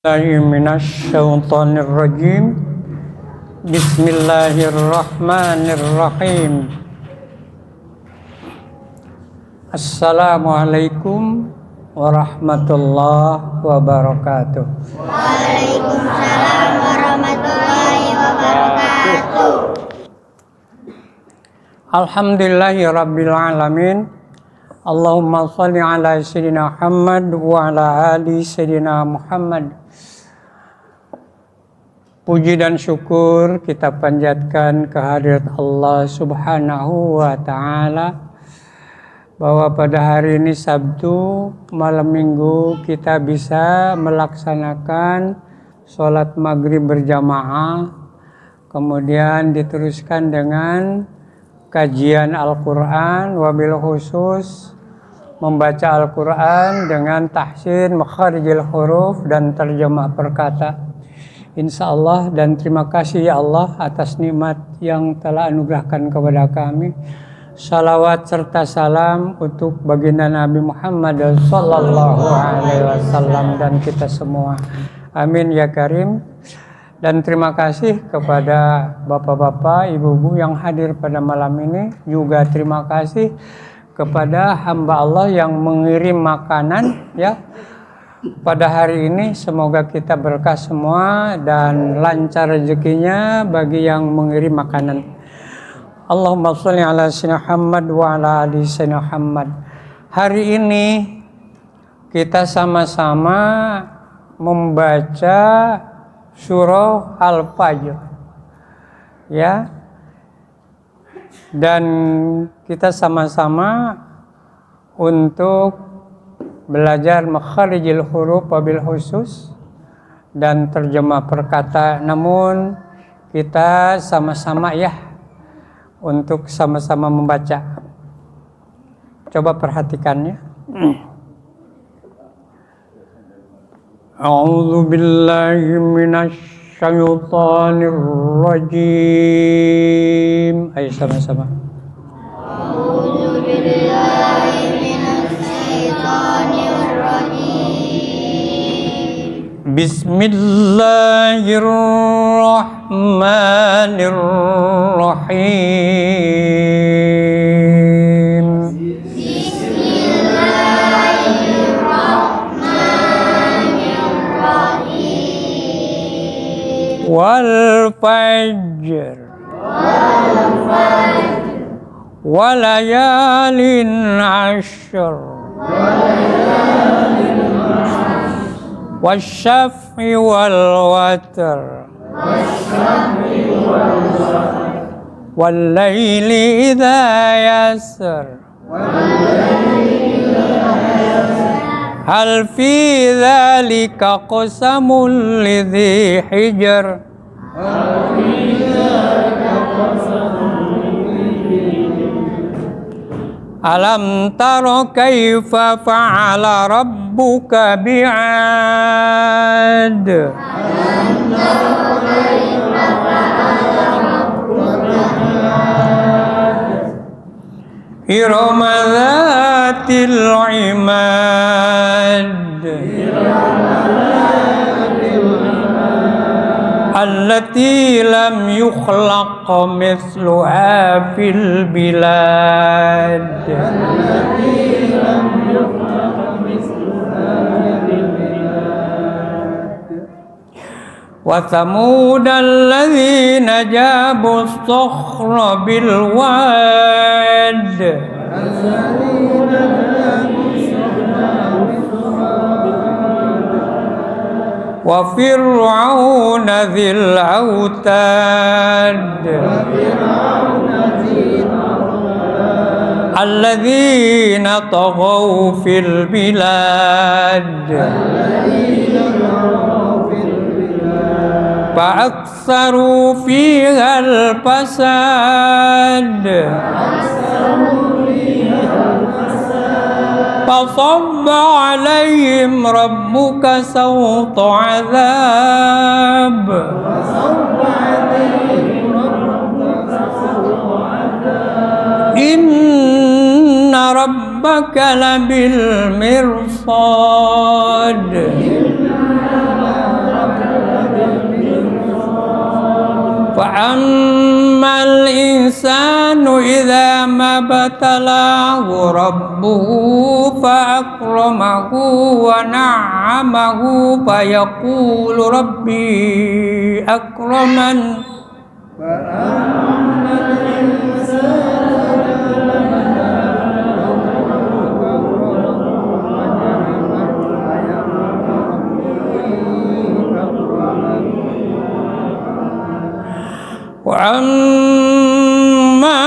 Minasyaitonirrajim. Bismillahirrahmanirrahim. Assalamualaikum warahmatullahi wabarakatuh. Waalaikumsalam warahmatullahi wabarakatuh. Alhamdulillahirabbil alamin. Allahumma shalli ala sayyidina Muhammad wa ala ali sayyidina Muhammad. Puji dan syukur kita panjatkan kehadirat Allah Subhanahu wa ta'ala, bahwa pada hari ini Sabtu malam minggu kita bisa melaksanakan sholat maghrib berjamaah, kemudian diteruskan dengan kajian Al-Quran, wabil khusus membaca Al-Quran dengan tahsin makharijil huruf dan terjemah perkata. Insya Allah, dan terima kasih ya Allah atas nikmat yang telah anugerahkan kepada kami. Salawat serta salam untuk baginda Nabi Muhammad sallallahu alaihi wasallam dan kita semua. Amin ya karim. Dan terima kasih kepada bapak-bapak, ibu-ibu yang hadir pada malam ini. Juga terima kasih kepada hamba Allah yang mengirim makanan ya pada hari ini. Semoga kita berkah semua dan lancar rezekinya bagi yang mengirim makanan. Allahumma sholli ala sayyidina Muhammad wa ala ali sayyidina Muhammad. Hari ini kita sama-sama membaca surah Al-Fajr ya, dan kita sama-sama untuk belajar makharijil huruf wabil khusus dan terjemah perkata. Namun kita sama-sama ya untuk sama-sama membaca. Coba perhatikannya. A'udzu billahi minasy syaithanir rajim. Ayo sama-sama. A'udzu billahi minasy syaithanir rajim. Bismillahirrahmanirrahim. Wal fajr walayalin ashr wasyaf'i wal watr wal laili idza yasr hal fi dzalika qasamul lidzi hijr alam tara kaifa fa'ala rabbuka bi'ad irama dzatil imad allati lam yukhlaq mithluha fil bilad wa thamud alladhina jabu as-sakhra bil wad wa fir'auna dzil autad alladzina taghaw fil bilad fa'aktsaru fiha al-fasad فصب عليهم ربك سوط عذاب إن ربك لبالمرصاد ابتلاه ربه فأكرمه ونعمه فيقول ربي أكرمن وأما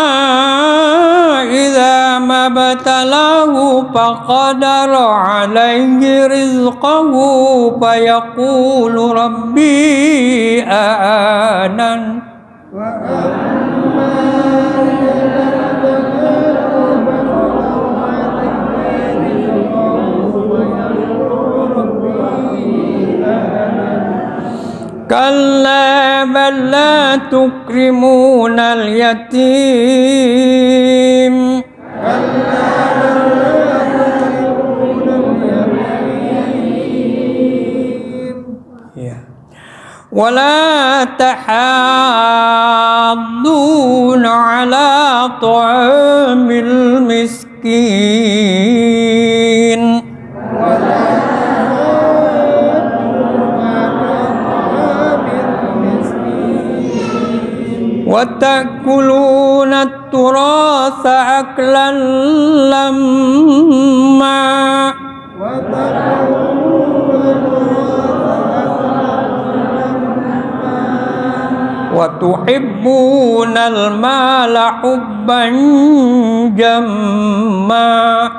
إذا ما ابتلاه فقدر عليه رزقه فيقول ربي أهانن كلا بل لا تكرمون اليتيم ولا تحاضون على طعام المسكين وتأكلون التراث أكلا لما وتحبون المال حبا جما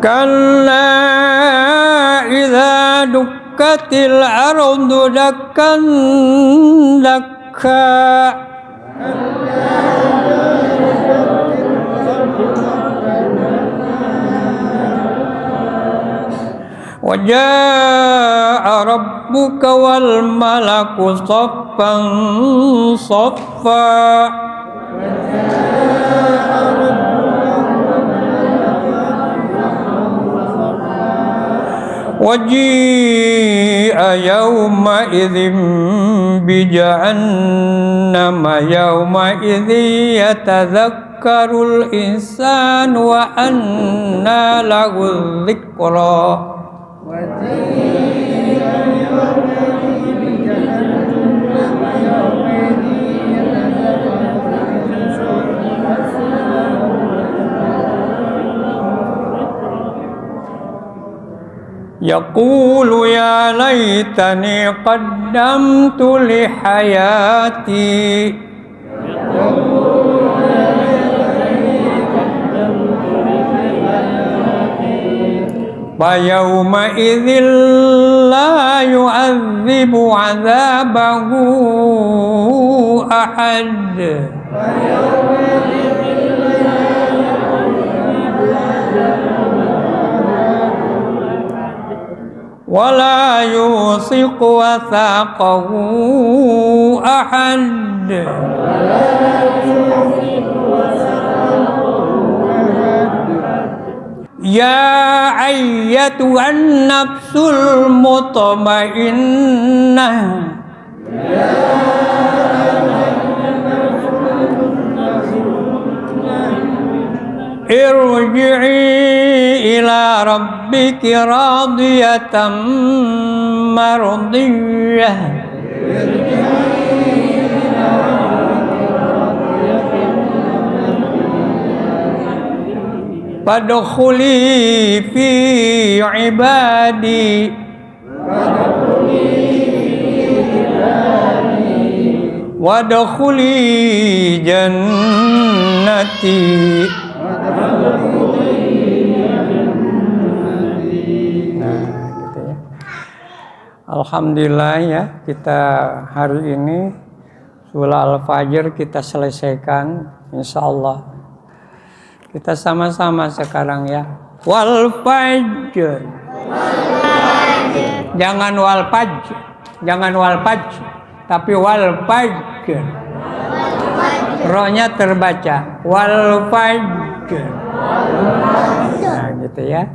كلا إذا دكت الأرض دكا دكا وجاء ربك والملك صفا صفا وجيء يومئذ بجهنم يومئذ يتذكر الإنسان وأنى له الذكرى يقول يا ليتني قدمت لحياتي فيومئذ لا يعذب عذابه أحد ولا يوثق وثاقه أحد يا أيتها النفس المطمئنة ارجعي إلى ربك راضية مرضية فادخلي في عبادي وادخلي جنتي. Alhamdulillah ya, kita hari ini surah Al-Fajr kita selesaikan, insya Allah. Kita sama-sama sekarang ya. Wal fajr. Jangan wal fajr, jangan wal fajr, tapi wal fajr. Rohnya terbaca wal fajr. Nah, gitu ya.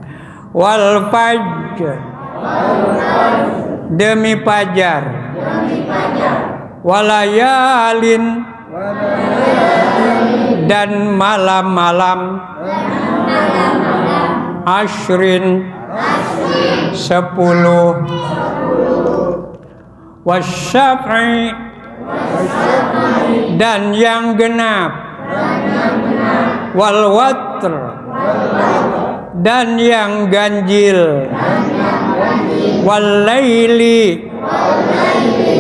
Wal fajr. Demi fajar. walayalin dan malam-malam ashrin 10 wasyaf'i dan yang genap wal watr dan yang ganjil wal laili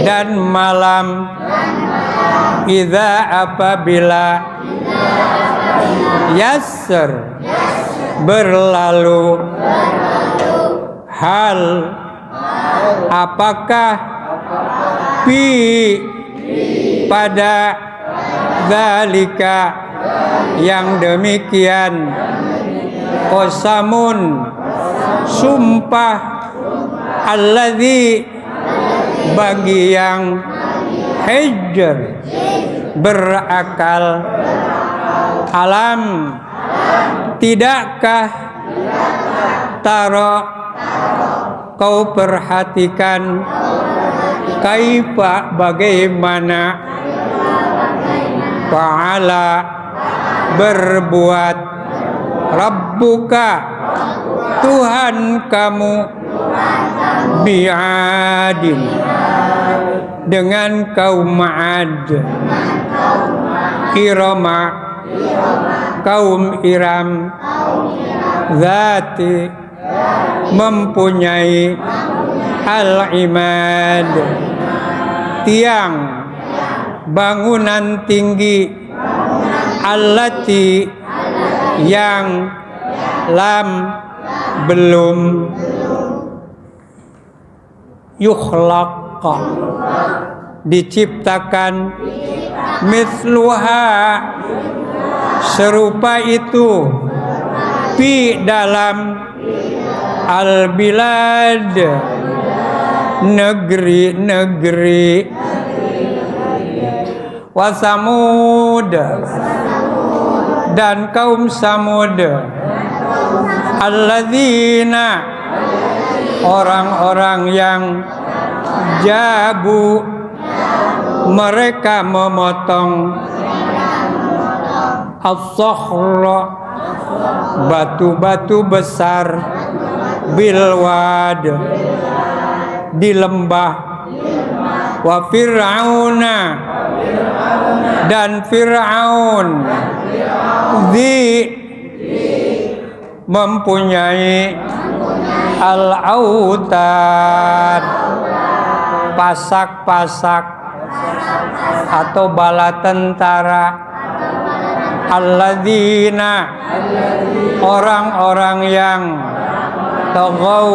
dan malam idza apabila yasr berlalu hal apakah pada zalika yang demikian qasamun sumpah alladzi bagi yang hijr berakal alam tidakkah taro kau perhatikan kaifa bagaimana fa'ala berbuat rabbuka Tuhan kamu bi'adin dengan kaum Ad Irama kaum Iram zati mempunyai al-imad tiang bangunan tinggi allati yang lam belum yukhlaq diciptakan mithluha serupa itu fi dalam al-bilad negeri-negeri wa Samud dan kaum Samud alladzina orang-orang yang jabu mereka memotong as-sakhra batu-batu besar bilwad di lembah wa fir'auna dan Fir'aun mempunyai al-autad pasak-pasak atau bala tentara alladzina orang-orang yang tagaw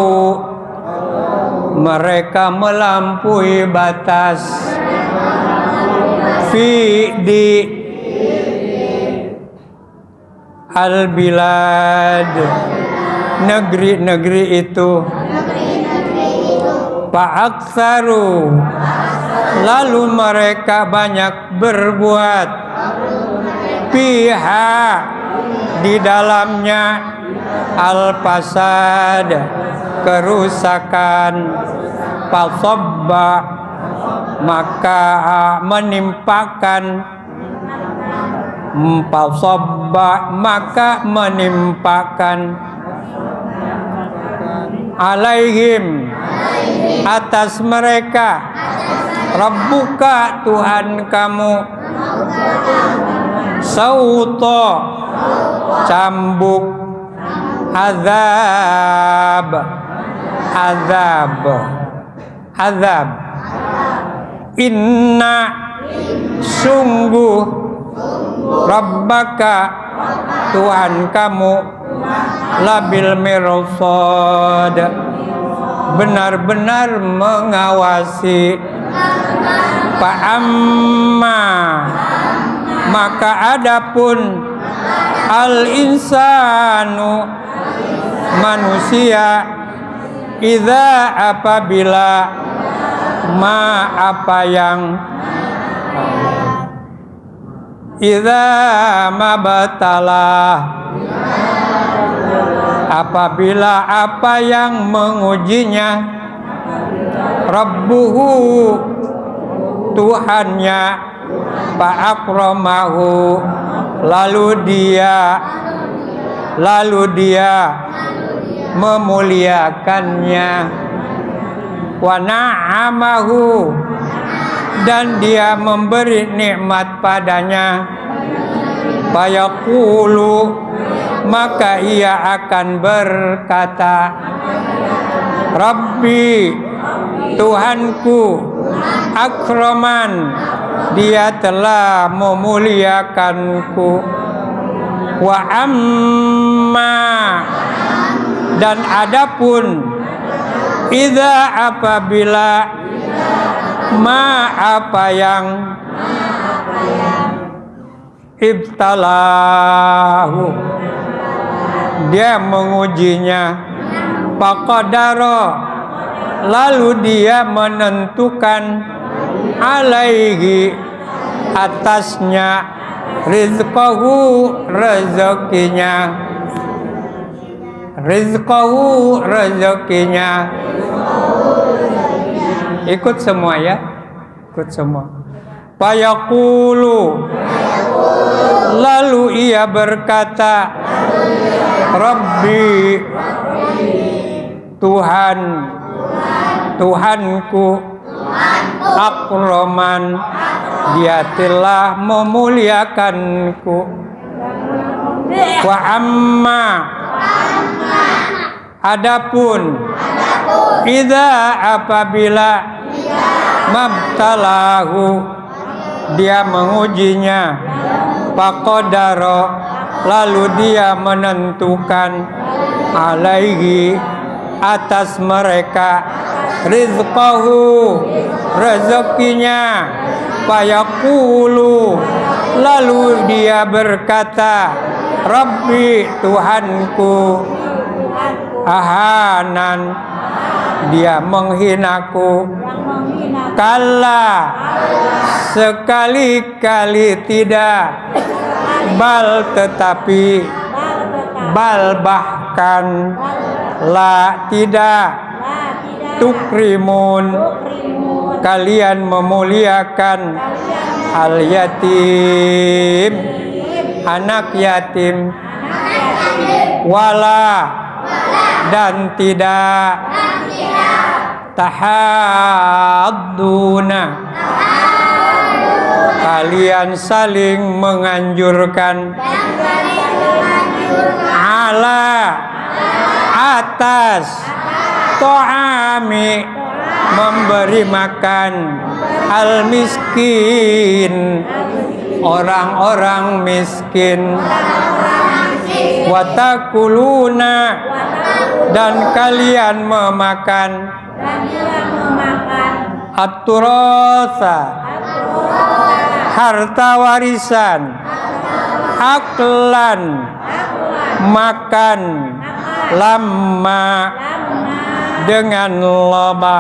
mereka melampaui batas fi di al-bilad negeri-negeri itu fa'aktsaru lalu mereka banyak berbuat fiha di dalamnya al-fasad kerusakan fasabba maka menimpakan alaihim atas mereka rabbuka Tuhan kamu sauto cambuk azab inna sungguh rabbaka Tuhan kamu labil mirsad benar-benar mengawasi fa'amma maka adapun al-insanu manusia idza apabila apa yang idza mabtalah apabila apa yang mengujinya Rabbuhu Tuhannya, fa'akramahu lalu dia memuliakannya, wa na'amahu dan dia memberi nikmat padanya, fayaqulu maka ia akan berkata, Rabbi Tuhanku, akraman dia telah memuliakanku, wa amma dan adapun idza apabila ma apa yang ibtalahu dia mengujinya, faqadara lalu dia menentukan alaihi atasnya rizqahu rezekinya. Ikut semua ya, ikut semua. Fayaqulu lalu ia berkata, Rabbi Tuhanku, akraman dia telah memuliakanku, wa amma adapun idza apabila mabtalahu dia mengujinya, faqadara lalu dia menentukan alaihi atas mereka rizqahu rezekinya, fayaqulu lalu dia berkata, Rabbi Tuhanku, ahanan dia menghinaku, kalla sekali-kali tidak, bal tetapi, bal bahkan, la tidak, tukrimun kalian memuliakan al yatim anak yatim, wala dan tidak, tahadduna kalian saling menganjurkan, ala atas, to'ami memberi makan, al miskin orang-orang miskin, watakuluna dan kalian memakan, at-turasa harta warisan, aklan makan, lama dengan loba,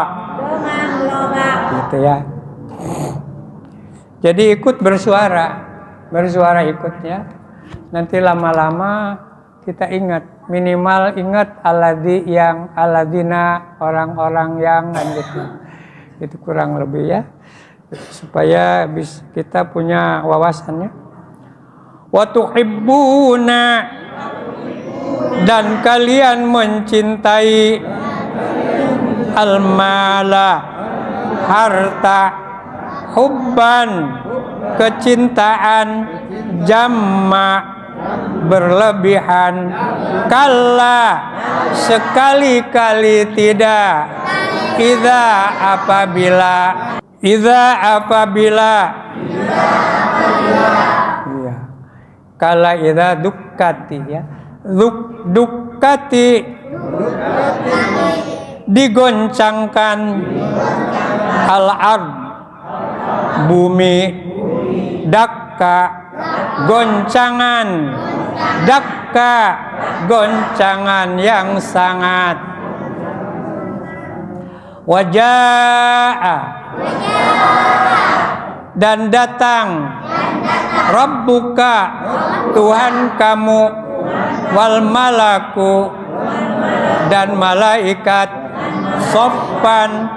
gitu ya. Jadi ikut bersuara ikut ya. Nanti lama-lama kita ingat, minimal ingat aladina orang-orang yang gitu. Itu kurang lebih ya, supaya kita punya wawasannya. Wa tuhibbuna dan kalian mencintai al-mala harta, hubban kecintaan, jamma berlebihan, kalla sekali-kali tidak, idza apabila iya, kala idza dukkati ya, dukkati digoncangkan, al-ard bumi, dakka goncangan, dakka goncangan yang sangat, wajaa dan datang, rabbuka Tuhan kamu, wal malaku dan malaikat, soffan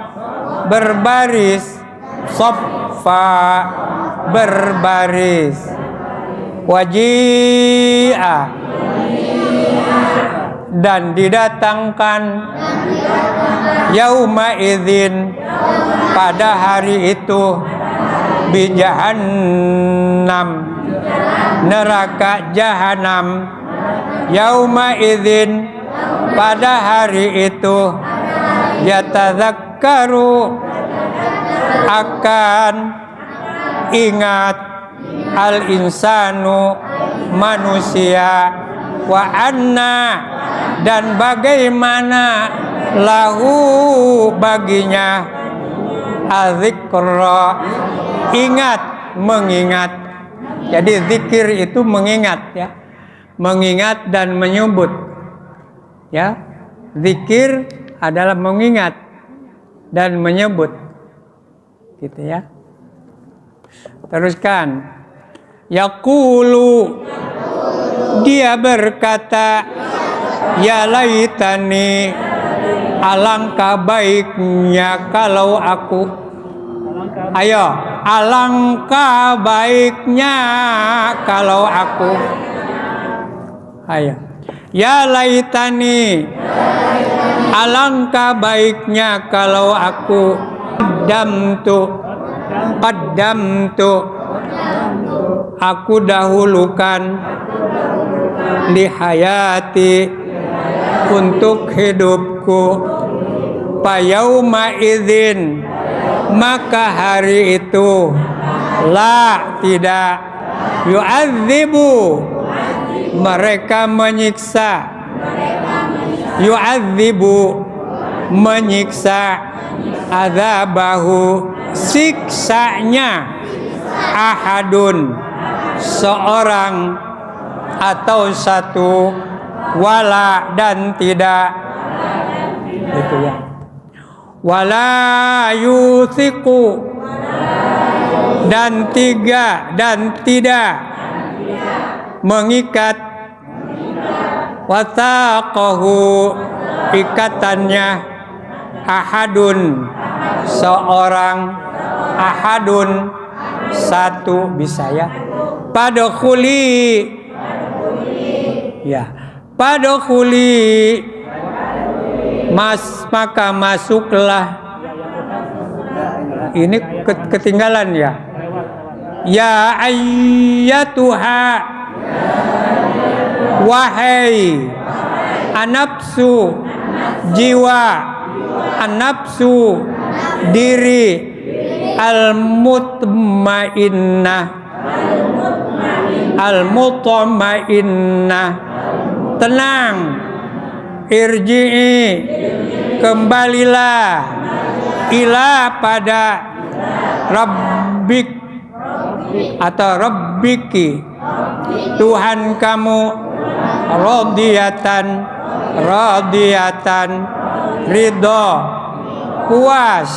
berbaris, soffa berbaris, waji'a dan didatangkan, yauma idzin pada hari itu, bi jahannam neraka jahanam, yauma idzin pada hari itu, yatadzakkaru akan ingat al insanu manusia, wa anna dan bagaimana lahu baginya, adzikra ingat mengingat. Jadi zikir itu mengingat ya, mengingat dan menyebut ya. Zikir adalah mengingat dan menyebut gitu ya. Teruskan, yaqulu dia berkata, ya laitani alangkah baiknya kalau aku. Ayo, alangkah baiknya kalau aku. Ayo, ya laitani alangkah baiknya kalau aku qaddamtu aku dahulukan li hayati untuk hidupku, fa yauma idzin maka hari itu, la tidak, yu'adzibu mereka menyiksa, yu'adzibu menyiksa, adzabahu siksanya, ahadun seorang atau satu, wala dan tidak itu ya, wala yuthiqu dan tiga dan tidak mengikat, wathaqahu ikatannya, ahadun seorang, ahadun satu bisa ya. Padkhuli ya, padkhuli maka masuklah. Ini ketinggalan ya. Ya ayyatuha wahai anapsu jiwa, anapsu diri, al-mutmainnah, al-mutmainnah tenang, irji'i kembalilah, ila pada rabbik atau rabbiki Tuhan kamu, radiyatan ridho puas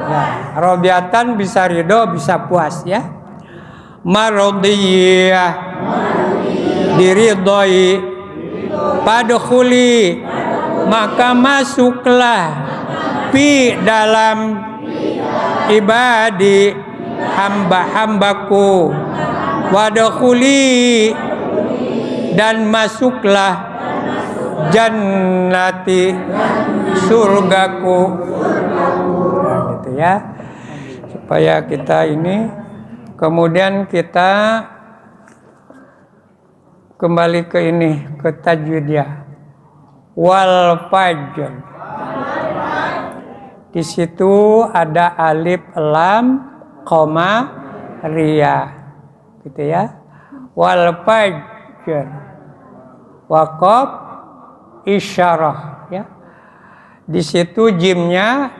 ya. Radiyatan bisa ridho bisa puas ya. Maradiyah diridhoi, padkhuli maka masuklah, fi dalam ibadi hamba-hambaku, wadkhuli dan masuklah, jannati surgaku. Nah, gitu ya. Supaya kita ini kemudian kita kembali ke ini, ke tajwid ya. Wal fajr. Di situ ada alif lam koma ria. Gitu ya. Wal fajr. Waqaf isyarah ya. Di situ jimnya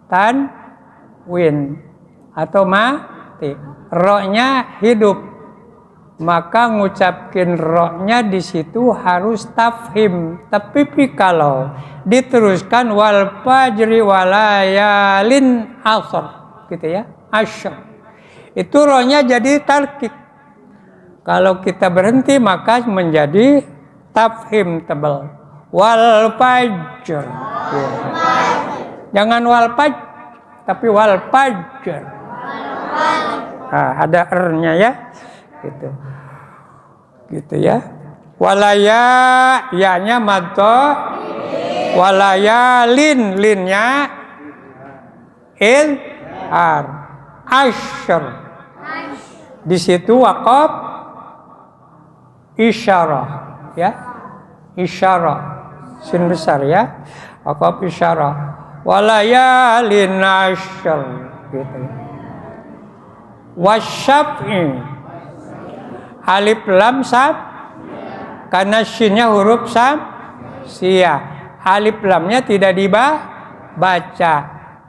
tanwin atau mati. Ro-nya hidup. Maka ngucapkin ro-nya di situ harus tafhim. Tapi kalau diteruskan wal fajri walayalin asr gitu ya. Asyr. Itu ro-nya jadi tarkik. Kalau kita berhenti maka menjadi tafhim tebal. wal fajr. Ya. Jangan wal fajr, tapi wal fajr. Nah, ada r-nya ya. Gitu ya. Walaya, ya-nya maddo. Walaya linnya ar. Asyr. Di situ waqaf isyarah ya. Isyarah sin besar ya. Waqaf isyarah. Walayalin asyr gitu. Wasyaf'i alif lam sab karena shinnya huruf sia. Alif lamnya tidak dibaca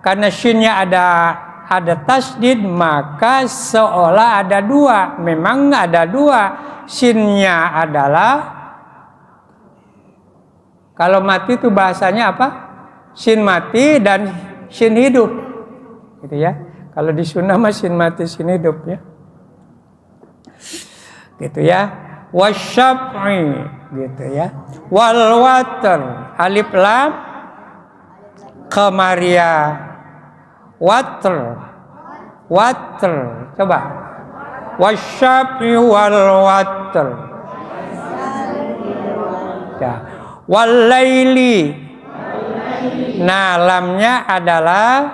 karena shinnya ada tasdid, maka seolah ada dua. Memang ada dua. Shinnya adalah, kalau mati itu bahasanya apa? Shin mati dan shin hidup gitu ya. Kalau di sunnah mah shin mati shin hidup ya. Gitu ya. Wasyaf'i gitu ya. Wal watr alif lam kamaria. Watr coba. Wasyaf'i wal watr ya. Wal laili. Nah, lamnya adalah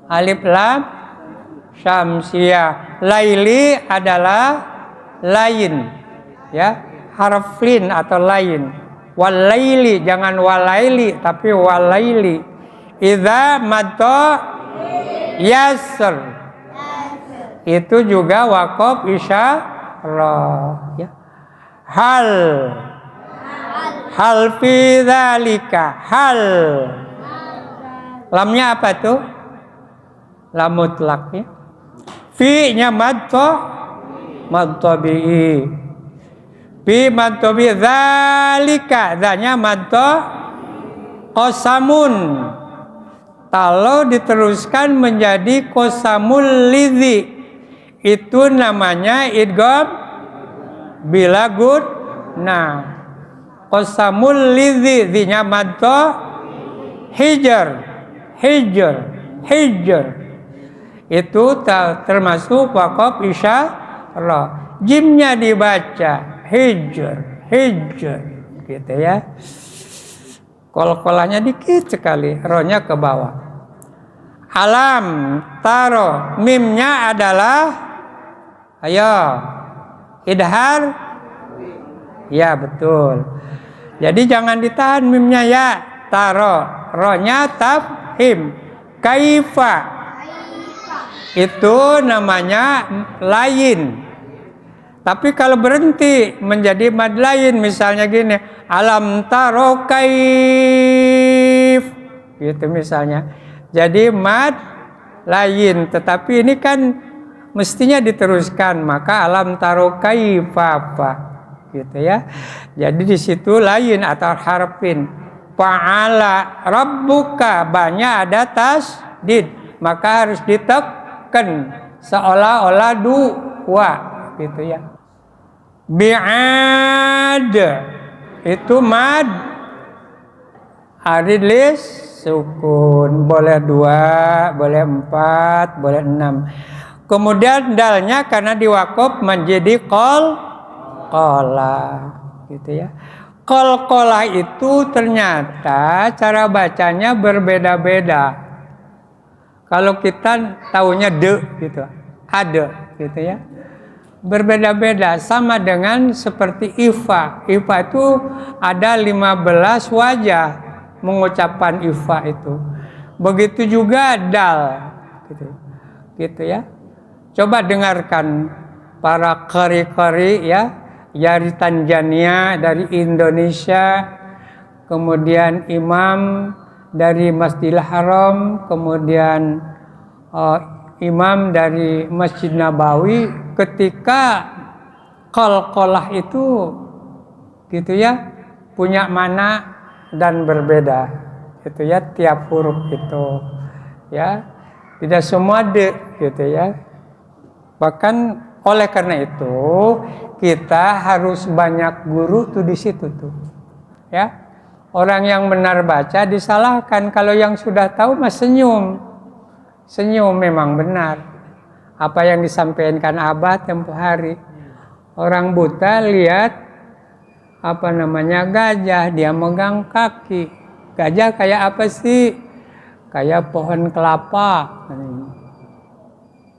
alif lam syamsiyah. Laili adalah lain ya, harf lin atau lain. Wal laili, jangan walaili tapi walaili. Idza madda yasr. Itu juga waqaf isyarah ya. Hal fi dzalika. Hal. Lamnya apa tuh? Lam mutlak ya. Fi-nya mad tabi'i. Fi mad tabi'i dzalika. Dzanya mad qasamun. Kalau diteruskan menjadi qasamul lidzi, itu namanya idgham bila nah. Qasamul lidzi, zinya maddo hijr. Itu termasuk waqaf isyarah. Jimnya dibaca hijr gitu ya. Kol-kolanya dikit sekali, rohnya ke bawah. Alam taro, mimnya adalah ayo idhar. Ya betul. Jadi jangan ditahan mimnya ya. Taro, rohnya tafhim. Kaifa, itu namanya lain. Tapi kalau berhenti menjadi mad lain, misalnya gini, alam taro kaif, gitu misalnya. Jadi mad lain, tetapi ini kan mestinya diteruskan, maka alam taro kaifa, gitu ya. Jadi di situ lain atau harfin. Fa'ala rabbuka, banyak ada tasdid, maka harus ditekan seolah-olah dua, gitu ya. Bi'ad itu mad aridlis sukun, boleh 2, boleh 4, boleh 6. Kemudian dalnya karena diwakaf menjadi qalqalah, gitu ya. Qalqalah itu ternyata cara bacanya berbeda-beda. Kalau kita taunya de gitu, ada gitu ya. Berbeda-beda, sama dengan seperti ifa. Ifa itu ada 15 wajah mengucapkan ifa itu. Begitu juga dal gitu ya. Coba dengarkan para qari-qari ya, dari Tanzania, dari Indonesia, kemudian imam dari Masjidil Haram, kemudian imam dari Masjid Nabawi, ketika qalqalah itu gitu ya, punya mana dan berbeda gitu ya, tiap huruf itu ya, tidak semua de gitu ya. Bahkan oleh karena itu kita harus banyak guru tuh di situ tuh Ya. Orang yang benar baca disalahkan, kalau yang sudah tahu mah senyum. Senyum memang benar. Apa yang disampaikan Abah tempo hari. Orang buta lihat gajah, dia megang kaki. Gajah kayak apa sih? Kayak pohon kelapa.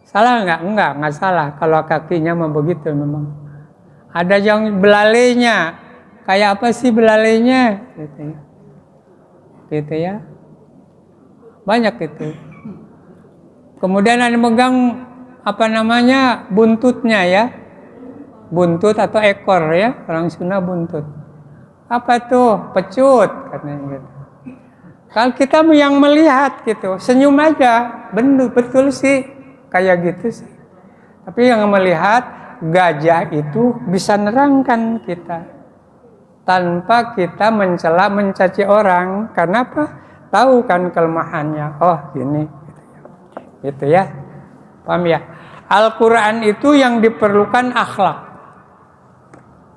Salah nggak? Nggak salah. Kalau kakinya mah begitu memang. Ada yang belalainya. Kayak apa sih belalainya? Gitu ya. Banyak itu. Kemudian ada megang buntutnya ya. Buntut atau ekor ya. Orang Sunda buntut. Apa tuh? Pecut. Katanya gitu. Kalau kita yang melihat gitu, senyum aja. Betul sih. Kayak gitu sih. Tapi yang melihat gajah itu bisa nerangkan kita tanpa kita mencela mencaci orang. Karena apa? Tahu kan kelemahannya. Oh ini gitu ya. Paham ya? Al-Quran itu yang diperlukan akhlak.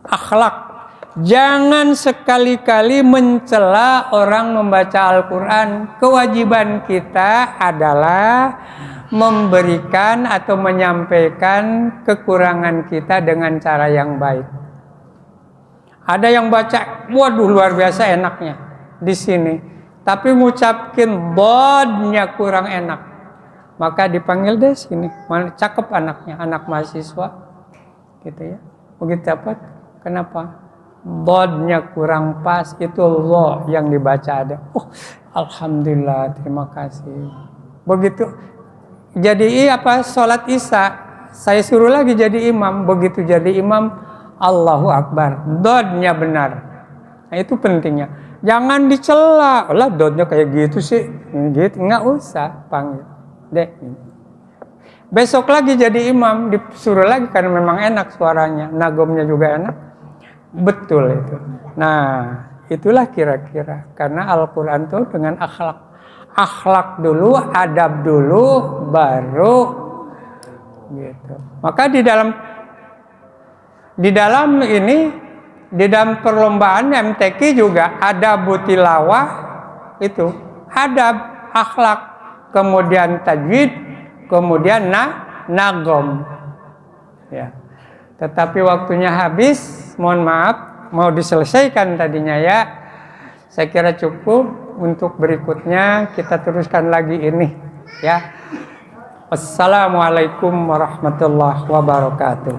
Akhlak. Jangan sekali-kali mencela orang membaca Al-Quran. Kewajiban kita adalah memberikan atau menyampaikan kekurangan kita dengan cara yang baik. Ada yang baca, waduh luar biasa enaknya di sini, tapi ngucapin bodnya kurang enak, maka dipanggil deh sini. Mana cakep anaknya, anak mahasiswa, gitu ya. Begitu dapat, kenapa? Bodnya kurang pas, itu lo yang dibaca ada. Oh, alhamdulillah, terima kasih. Begitu. Jadi sholat isya, saya suruh lagi jadi imam. Begitu jadi imam, Allahu Akbar, dodnya benar. Nah itu pentingnya. Jangan dicela. Lah dodnya kayak gitu sih, gitu nggak usah panggil. Dek. Besok lagi jadi imam, disuruh lagi karena memang enak suaranya, nagomnya juga enak. Betul itu. Nah itulah kira-kira karena Al-Quran itu dengan akhlak. Akhlak dulu, adab dulu, baru gitu. Maka di dalam perlombaan MTQ juga ada tilawah itu, adab, akhlak, kemudian tajwid, kemudian nagom. Ya. Tetapi waktunya habis, mohon maaf, mau diselesaikan tadinya ya. Saya kira cukup. Untuk berikutnya kita teruskan lagi ini ya. Wassalamualaikum warahmatullahi wabarakatuh.